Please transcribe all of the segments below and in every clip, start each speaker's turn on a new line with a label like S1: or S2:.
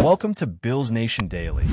S1: Welcome to Bills Nation Daily,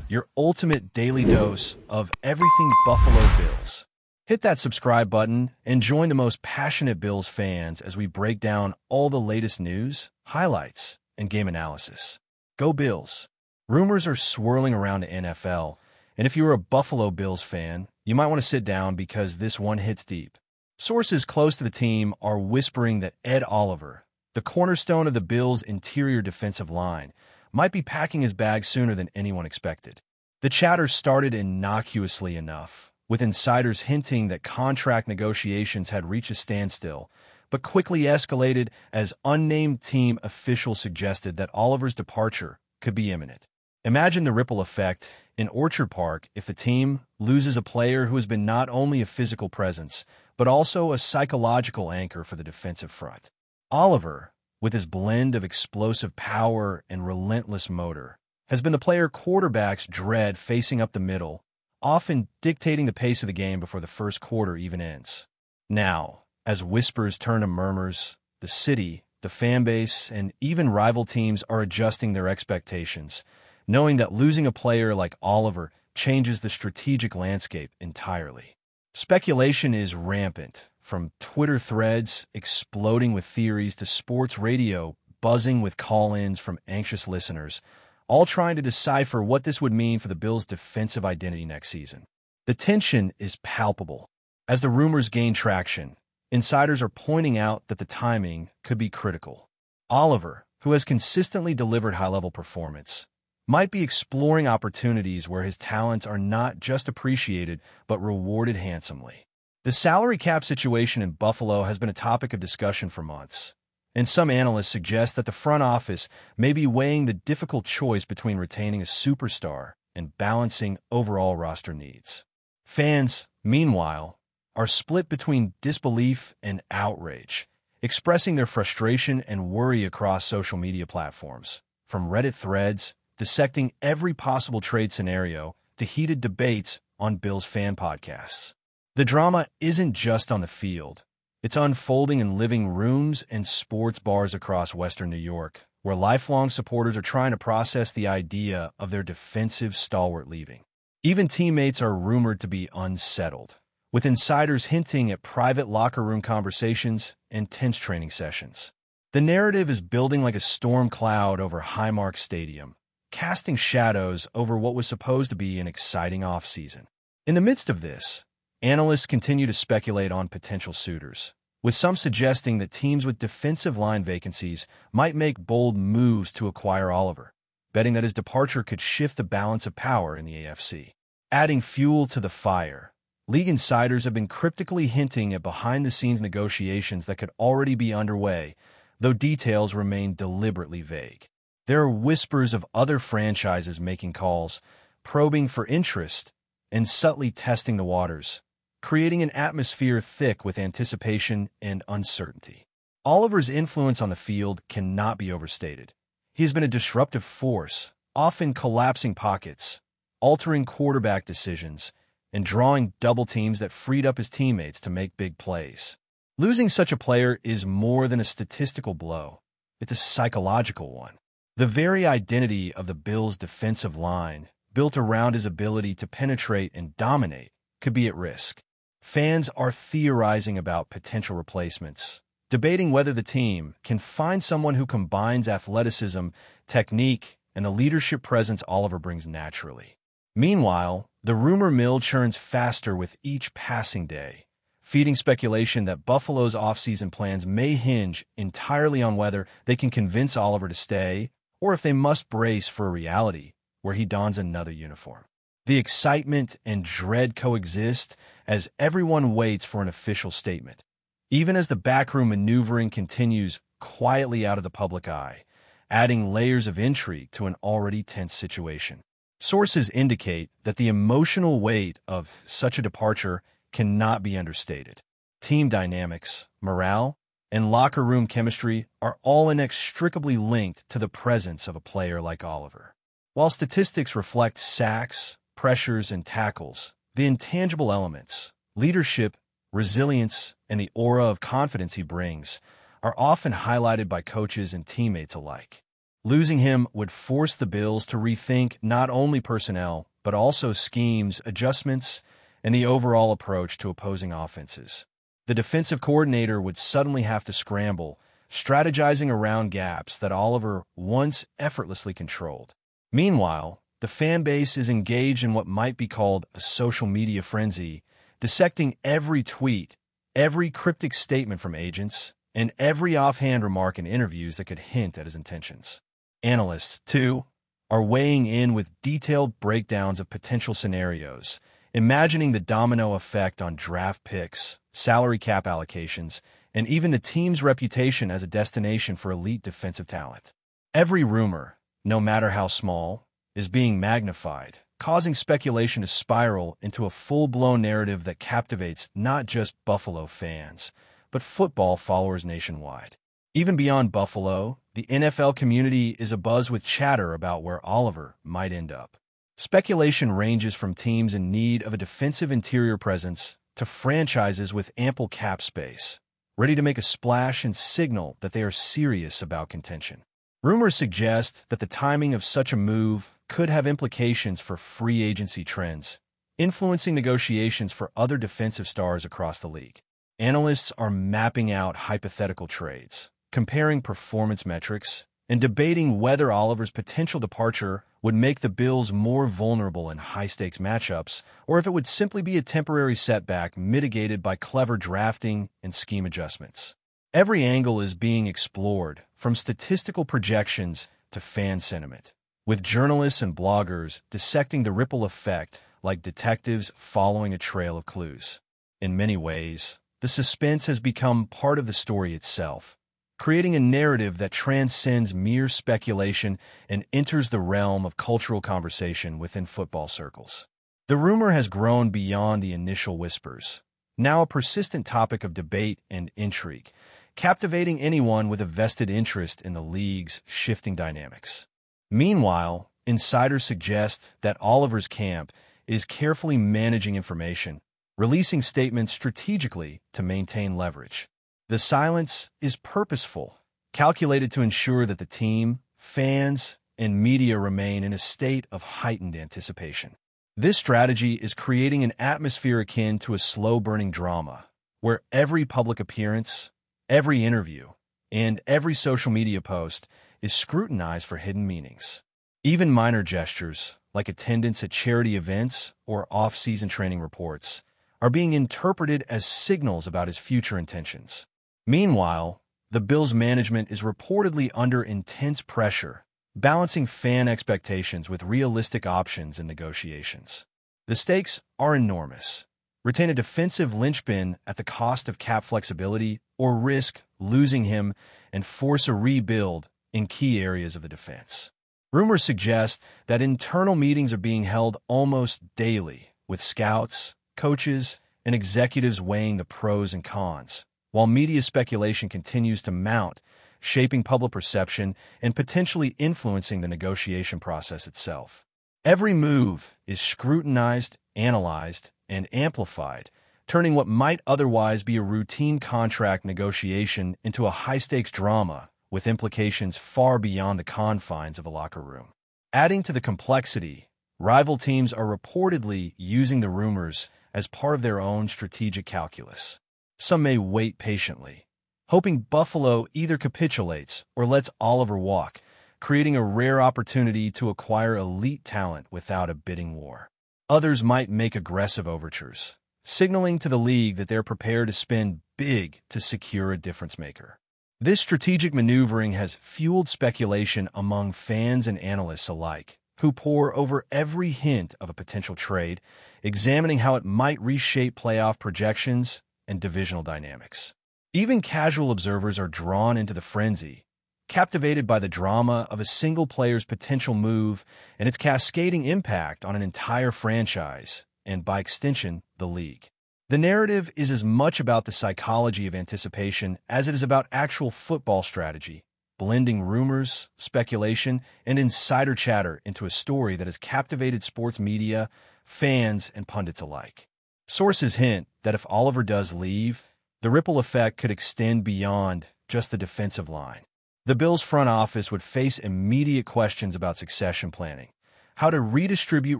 S1: your ultimate daily dose of everything Buffalo Bills. Hit that subscribe button and join the most passionate Bills fans as we break down all the latest news, highlights, and game analysis. Go Bills! Rumors are swirling around the NFL, and if you're a Buffalo Bills fan, you might want to sit down because this one hits deep. Sources close to the team are whispering that Ed Oliver, the cornerstone of the Bills' interior defensive line, might be packing his bag sooner than anyone expected. The chatter started innocuously enough, with insiders hinting that contract negotiations had reached a standstill, but quickly escalated as unnamed team officials suggested that Oliver's departure could be imminent. Imagine the ripple effect in Orchard Park if the team loses a player who has been not only a physical presence, but also a psychological anchor for the defensive front. Oliver, with his blend of explosive power and relentless motor, has been the player quarterbacks dread facing up the middle, often dictating the pace of the game before the first quarter even ends. Now, as whispers turn to murmurs, the city, the fan base, and even rival teams are adjusting their expectations, knowing that losing a player like Oliver changes the strategic landscape entirely. Speculation is rampant, from Twitter threads exploding with theories to sports radio buzzing with call-ins from anxious listeners, all trying to decipher what this would mean for the Bills' defensive identity next season. The tension is palpable. As the rumors gain traction, insiders are pointing out that the timing could be critical. Oliver, who has consistently delivered high-level performance, might be exploring opportunities where his talents are not just appreciated but rewarded handsomely. The salary cap situation in Buffalo has been a topic of discussion for months, and some analysts suggest that the front office may be weighing the difficult choice between retaining a superstar and balancing overall roster needs. Fans, meanwhile, are split between disbelief and outrage, expressing their frustration and worry across social media platforms, from Reddit threads dissecting every possible trade scenario to heated debates on Bills fan podcasts. The drama isn't just on the field. It's unfolding in living rooms and sports bars across Western New York, where lifelong supporters are trying to process the idea of their defensive stalwart leaving. Even teammates are rumored to be unsettled, with insiders hinting at private locker room conversations and tense training sessions. The narrative is building like a storm cloud over Highmark Stadium, casting shadows over what was supposed to be an exciting offseason. In the midst of this, analysts continue to speculate on potential suitors, with some suggesting that teams with defensive line vacancies might make bold moves to acquire Oliver, betting that his departure could shift the balance of power in the AFC. Adding fuel to the fire, league insiders have been cryptically hinting at behind-the-scenes negotiations that could already be underway, though details remain deliberately vague. There are whispers of other franchises making calls, probing for interest, and subtly testing the waters, creating an atmosphere thick with anticipation and uncertainty. Oliver's influence on the field cannot be overstated. He has been a disruptive force, often collapsing pockets, altering quarterback decisions, and drawing double teams that freed up his teammates to make big plays. Losing such a player is more than a statistical blow. It's a psychological one. The very identity of the Bills' defensive line, built around his ability to penetrate and dominate, could be at risk. Fans are theorizing about potential replacements, debating whether the team can find someone who combines athleticism, technique, and the leadership presence Oliver brings naturally. Meanwhile, the rumor mill churns faster with each passing day, feeding speculation that Buffalo's offseason plans may hinge entirely on whether they can convince Oliver to stay or if they must brace for a reality where he dons another uniform. The excitement and dread coexist as everyone waits for an official statement, even as the backroom maneuvering continues quietly out of the public eye, adding layers of intrigue to an already tense situation. Sources indicate that the emotional weight of such a departure cannot be understated. Team dynamics, morale, and locker room chemistry are all inextricably linked to the presence of a player like Oliver. While statistics reflect sacks, pressures, and tackles, the intangible elements, leadership, resilience, and the aura of confidence he brings, are often highlighted by coaches and teammates alike. Losing him would force the Bills to rethink not only personnel, but also schemes, adjustments, and the overall approach to opposing offenses. The defensive coordinator would suddenly have to scramble, strategizing around gaps that Oliver once effortlessly controlled. Meanwhile, the fan base is engaged in what might be called a social media frenzy, dissecting every tweet, every cryptic statement from agents, and every offhand remark in interviews that could hint at his intentions. Analysts, too, are weighing in with detailed breakdowns of potential scenarios, imagining the domino effect on draft picks, salary cap allocations, and even the team's reputation as a destination for elite defensive talent. Every rumor, no matter how small, is being magnified, causing speculation to spiral into a full-blown narrative that captivates not just Buffalo fans, but football followers nationwide. Even beyond Buffalo, the NFL community is abuzz with chatter about where Oliver might end up. Speculation ranges from teams in need of a defensive interior presence to franchises with ample cap space, ready to make a splash and signal that they are serious about contention. Rumors suggest that the timing of such a move could have implications for free agency trends, influencing negotiations for other defensive stars across the league. Analysts are mapping out hypothetical trades, comparing performance metrics, and debating whether Oliver's potential departure would make the Bills more vulnerable in high-stakes matchups, or if it would simply be a temporary setback mitigated by clever drafting and scheme adjustments. Every angle is being explored, from statistical projections to fan sentiment, with journalists and bloggers dissecting the ripple effect like detectives following a trail of clues. In many ways, the suspense has become part of the story itself, creating a narrative that transcends mere speculation and enters the realm of cultural conversation within football circles. The rumor has grown beyond the initial whispers, now a persistent topic of debate and intrigue, captivating anyone with a vested interest in the league's shifting dynamics. Meanwhile, insiders suggest that Oliver's camp is carefully managing information, releasing statements strategically to maintain leverage. The silence is purposeful, calculated to ensure that the team, fans, and media remain in a state of heightened anticipation. This strategy is creating an atmosphere akin to a slow-burning drama, where every public appearance, every interview, and every social media post is scrutinized for hidden meanings. Even minor gestures, like attendance at charity events or off-season training reports, are being interpreted as signals about his future intentions. Meanwhile, the Bills' management is reportedly under intense pressure, balancing fan expectations with realistic options in negotiations. The stakes are enormous. Retain a defensive linchpin at the cost of cap flexibility, or risk losing him and force a rebuild in key areas of the defense. Rumors suggest that internal meetings are being held almost daily, with scouts, coaches, and executives weighing the pros and cons, while media speculation continues to mount, shaping public perception and potentially influencing the negotiation process itself. Every move is scrutinized, analyzed, and amplified, turning what might otherwise be a routine contract negotiation into a high-stakes drama with implications far beyond the confines of a locker room. Adding to the complexity, rival teams are reportedly using the rumors as part of their own strategic calculus. Some may wait patiently, hoping Buffalo either capitulates or lets Oliver walk, creating a rare opportunity to acquire elite talent without a bidding war. Others might make aggressive overtures, signaling to the league that they're prepared to spend big to secure a difference-maker. This strategic maneuvering has fueled speculation among fans and analysts alike, who pore over every hint of a potential trade, examining how it might reshape playoff projections and divisional dynamics. Even casual observers are drawn into the frenzy, captivated by the drama of a single player's potential move and its cascading impact on an entire franchise, and by extension, the league. The narrative is as much about the psychology of anticipation as it is about actual football strategy, blending rumors, speculation, and insider chatter into a story that has captivated sports media, fans, and pundits alike. Sources hint that if Oliver does leave, the ripple effect could extend beyond just the defensive line. The Bills' front office would face immediate questions about succession planning, how to redistribute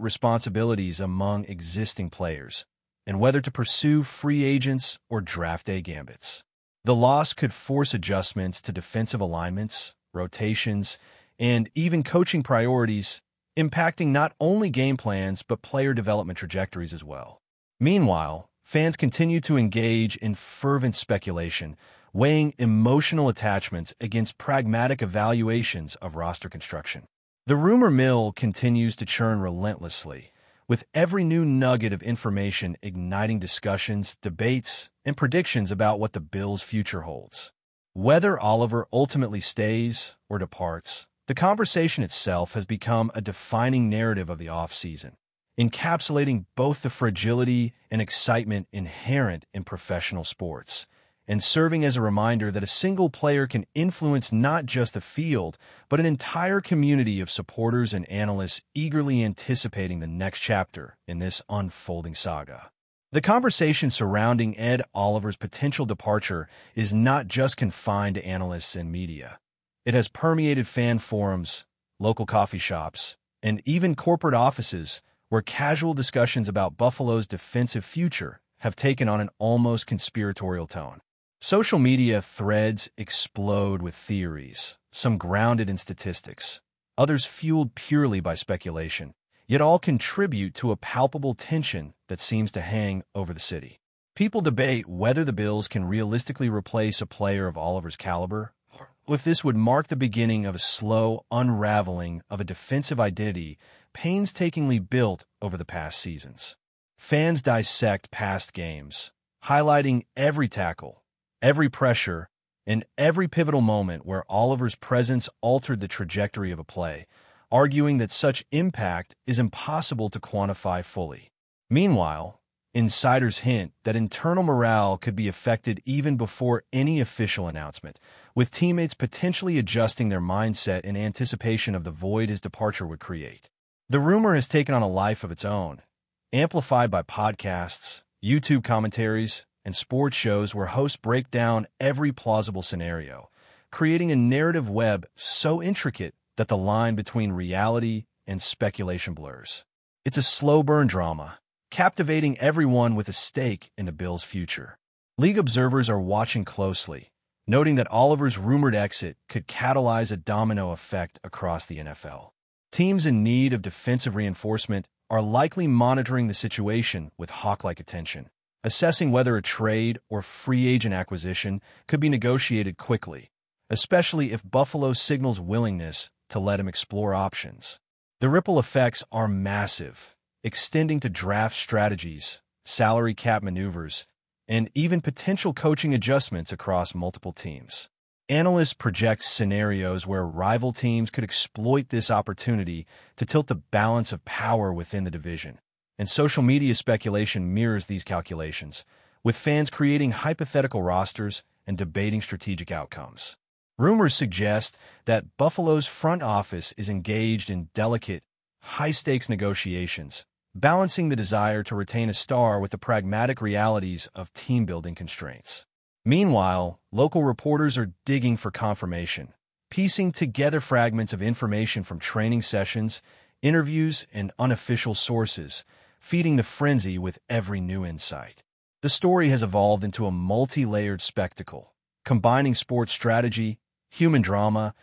S1: responsibilities among existing players, and whether to pursue free agents or draft day gambits. The loss could force adjustments to defensive alignments, rotations, and even coaching priorities, impacting not only game plans but player development trajectories as well. Meanwhile, fans continue to engage in fervent speculation, weighing emotional attachments against pragmatic evaluations of roster construction. The rumor mill continues to churn relentlessly, with every new nugget of information igniting discussions, debates, and predictions about what the Bills' future holds. Whether Oliver ultimately stays or departs, the conversation itself has become a defining narrative of the offseason, encapsulating both the fragility and excitement inherent in professional sports, and serving as a reminder that a single player can influence not just the field, but an entire community of supporters and analysts eagerly anticipating the next chapter in this unfolding saga. The conversation surrounding Ed Oliver's potential departure is not just confined to analysts and media. It has permeated fan forums, local coffee shops, and even corporate offices where casual discussions about Buffalo's defensive future have taken on an almost conspiratorial tone. Social media threads explode with theories, some grounded in statistics, others fueled purely by speculation, yet all contribute to a palpable tension that seems to hang over the city. People debate whether the Bills can realistically replace a player of Oliver's caliber, or if this would mark the beginning of a slow unraveling of a defensive identity painstakingly built over the past seasons. Fans dissect past games, highlighting every tackle, every pressure, and every pivotal moment where Oliver's presence altered the trajectory of a play, arguing that such impact is impossible to quantify fully. Meanwhile, insiders hint that internal morale could be affected even before any official announcement, with teammates potentially adjusting their mindset in anticipation of the void his departure would create. The rumor has taken on a life of its own, amplified by podcasts, YouTube commentaries, and sports shows where hosts break down every plausible scenario, creating a narrative web so intricate that the line between reality and speculation blurs. It's a slow-burn drama, captivating everyone with a stake in the Bills' future. League observers are watching closely, noting that Oliver's rumored exit could catalyze a domino effect across the NFL. Teams in need of defensive reinforcement are likely monitoring the situation with hawk-like attention, assessing whether a trade or free agent acquisition could be negotiated quickly, especially if Buffalo signals willingness to let him explore options. The ripple effects are massive, extending to draft strategies, salary cap maneuvers, and even potential coaching adjustments across multiple teams. Analysts project scenarios where rival teams could exploit this opportunity to tilt the balance of power within the division. And social media speculation mirrors these calculations, with fans creating hypothetical rosters and debating strategic outcomes. Rumors suggest that Buffalo's front office is engaged in delicate, high-stakes negotiations, balancing the desire to retain a star with the pragmatic realities of team-building constraints. Meanwhile, local reporters are digging for confirmation, piecing together fragments of information from training sessions, interviews, and unofficial sources, feeding the frenzy with every new insight. The story has evolved into a multi-layered spectacle, combining sports strategy, human drama,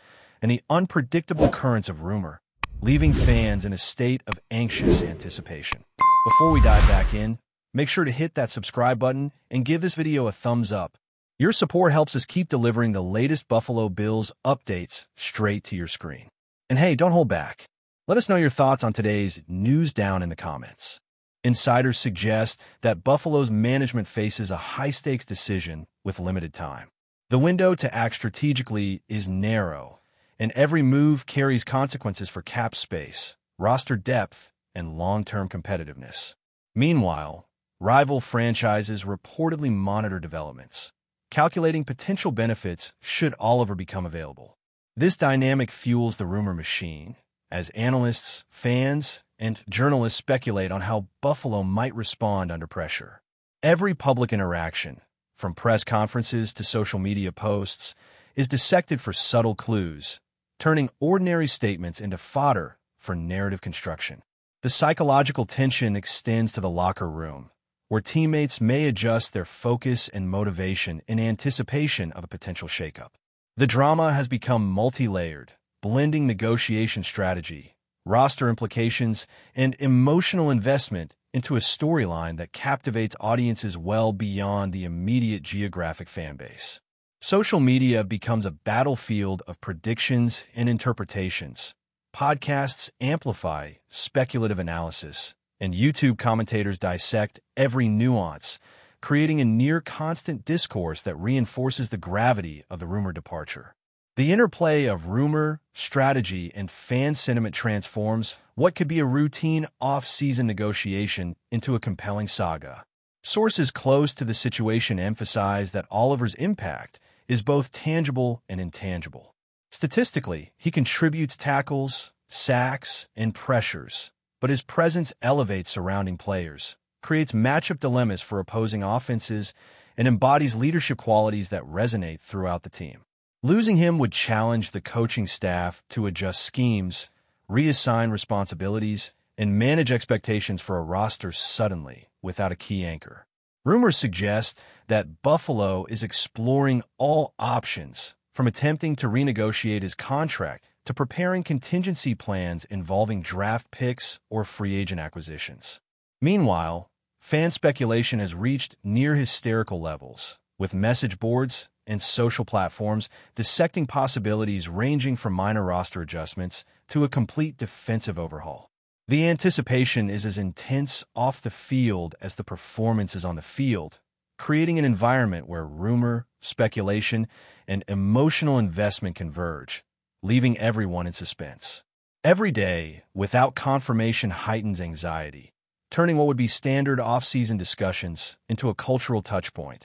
S1: and the unpredictable currents of rumor, leaving fans in a state of anxious anticipation. Before we dive back in, make sure to hit that subscribe button and give this video a thumbs up. Your support helps us keep delivering the latest Buffalo Bills updates straight to your screen. And hey, don't hold back. Let us know your thoughts on today's news down in the comments. Insiders suggest that Buffalo's management faces a high-stakes decision with limited time. The window to act strategically is narrow, and every move carries consequences for cap space, roster depth, and long-term competitiveness. Meanwhile, rival franchises reportedly monitor developments, calculating potential benefits should Oliver become available. This dynamic fuels the rumor machine, as analysts, fans, and journalists speculate on how Buffalo might respond under pressure. Every public interaction, from press conferences to social media posts, is dissected for subtle clues, turning ordinary statements into fodder for narrative construction. The psychological tension extends to the locker room, where teammates may adjust their focus and motivation in anticipation of a potential shakeup. The drama has become multi-layered, blending negotiation strategy, roster implications, and emotional investment into a storyline that captivates audiences well beyond the immediate geographic fanbase. Social media becomes a battlefield of predictions and interpretations. Podcasts amplify speculative analysis, and YouTube commentators dissect every nuance, creating a near-constant discourse that reinforces the gravity of the rumor departure. The interplay of rumor, strategy, and fan sentiment transforms what could be a routine off-season negotiation into a compelling saga. Sources close to the situation emphasize that Oliver's impact is both tangible and intangible. Statistically, he contributes tackles, sacks, and pressures, but his presence elevates surrounding players, creates matchup dilemmas for opposing offenses, and embodies leadership qualities that resonate throughout the team. Losing him would challenge the coaching staff to adjust schemes, reassign responsibilities, and manage expectations for a roster suddenly without a key anchor. Rumors suggest that Buffalo is exploring all options, from attempting to renegotiate his contract to preparing contingency plans involving draft picks or free agent acquisitions. Meanwhile, fan speculation has reached near hysterical levels, with message boards and social platforms dissecting possibilities ranging from minor roster adjustments to a complete defensive overhaul. The anticipation is as intense off the field as the performance is on the field, creating an environment where rumor, speculation, and emotional investment converge, leaving everyone in suspense. Every day, without confirmation, heightens anxiety, turning what would be standard off-season discussions into a cultural touchpoint,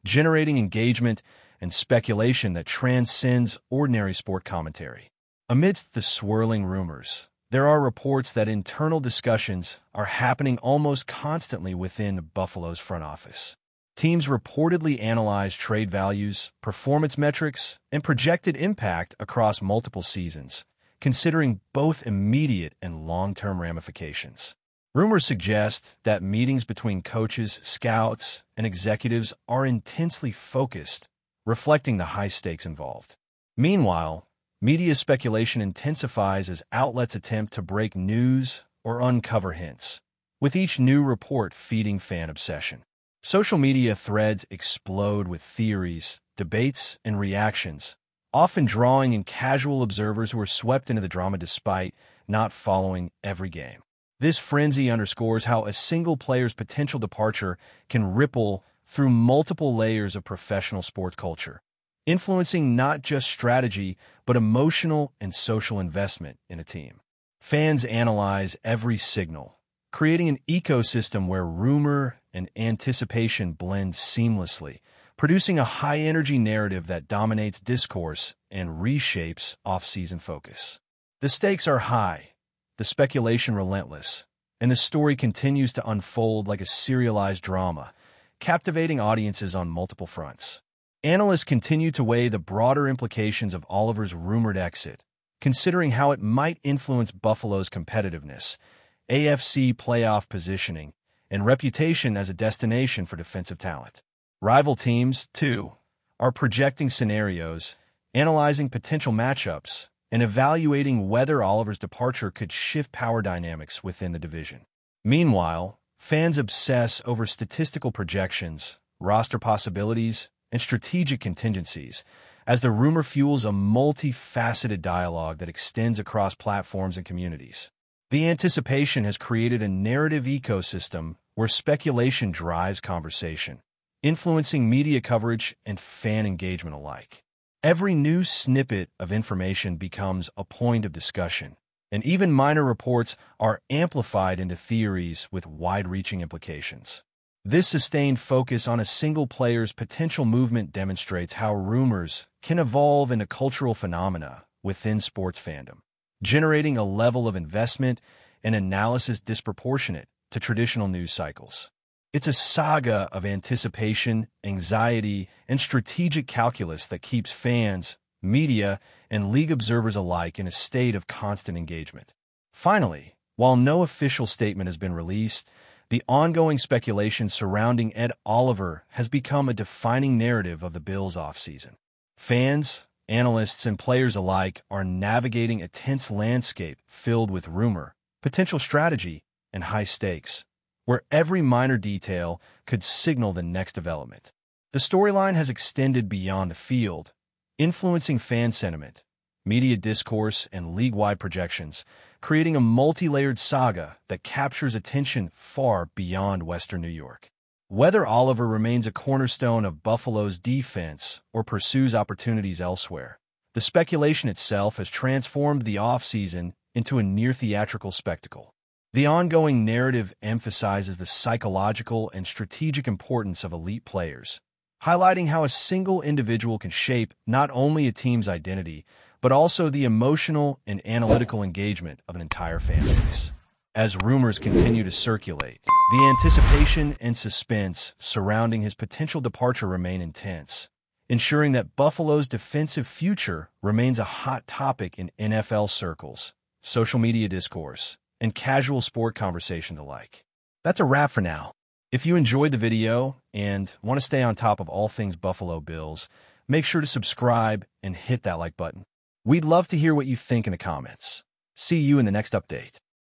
S1: generating engagement and speculation that transcends ordinary sport commentary. Amidst the swirling rumors, there are reports that internal discussions are happening almost constantly within Buffalo's front office. Teams reportedly analyze trade values, performance metrics, and projected impact across multiple seasons, considering both immediate and long-term ramifications. Rumors suggest that meetings between coaches, scouts, and executives are intensely focused, reflecting the high stakes involved. Meanwhile, media speculation intensifies as outlets attempt to break news or uncover hints, with each new report feeding fan obsession. Social media threads explode with theories, debates, and reactions, often drawing in casual observers who are swept into the drama despite not following every game. This frenzy underscores how a single player's potential departure can ripple through multiple layers of professional sports culture, influencing not just strategy, but emotional and social investment in a team. Fans analyze every signal, creating an ecosystem where rumor and anticipation blend seamlessly, producing a high-energy narrative that dominates discourse and reshapes off-season focus. The stakes are high, the speculation relentless, and the story continues to unfold like a serialized drama, captivating audiences on multiple fronts. Analysts continue to weigh the broader implications of Oliver's rumored exit, considering how it might influence Buffalo's competitiveness, AFC playoff positioning, and reputation as a destination for defensive talent. Rival teams, too, are projecting scenarios, analyzing potential matchups, and evaluating whether Oliver's departure could shift power dynamics within the division. Meanwhile, fans obsess over statistical projections, roster possibilities, and strategic contingencies, as the rumor fuels a multifaceted dialogue that extends across platforms and communities. The anticipation has created a narrative ecosystem where speculation drives conversation, influencing media coverage and fan engagement alike. Every new snippet of information becomes a point of discussion, and even minor reports are amplified into theories with wide-reaching implications. This sustained focus on a single player's potential movement demonstrates how rumors can evolve into cultural phenomena within sports fandom, generating a level of investment and analysis disproportionate to traditional news cycles. It's a saga of anticipation, anxiety, and strategic calculus that keeps fans media, and league observers alike in a state of constant engagement. Finally, while no official statement has been released, the ongoing speculation surrounding Ed Oliver has become a defining narrative of the Bills' offseason. Fans, analysts, and players alike are navigating a tense landscape filled with rumor, potential strategy, and high stakes, where every minor detail could signal the next development. The storyline has extended beyond the field, influencing fan sentiment, media discourse, and league-wide projections, creating a multi-layered saga that captures attention far beyond Western New York. Whether Oliver remains a cornerstone of Buffalo's defense or pursues opportunities elsewhere, the speculation itself has transformed the offseason into a near-theatrical spectacle. The ongoing narrative emphasizes the psychological and strategic importance of elite players, highlighting how a single individual can shape not only a team's identity, but also the emotional and analytical engagement of an entire fan base. As rumors continue to circulate, the anticipation and suspense surrounding his potential departure remain intense, ensuring that Buffalo's defensive future remains a hot topic in NFL circles, social media discourse, and casual sport conversations alike. That's a wrap for now. If you enjoyed the video and want to stay on top of all things Buffalo Bills, make sure to subscribe and hit that like button. We'd love to hear what you think in the comments. See you in the next update.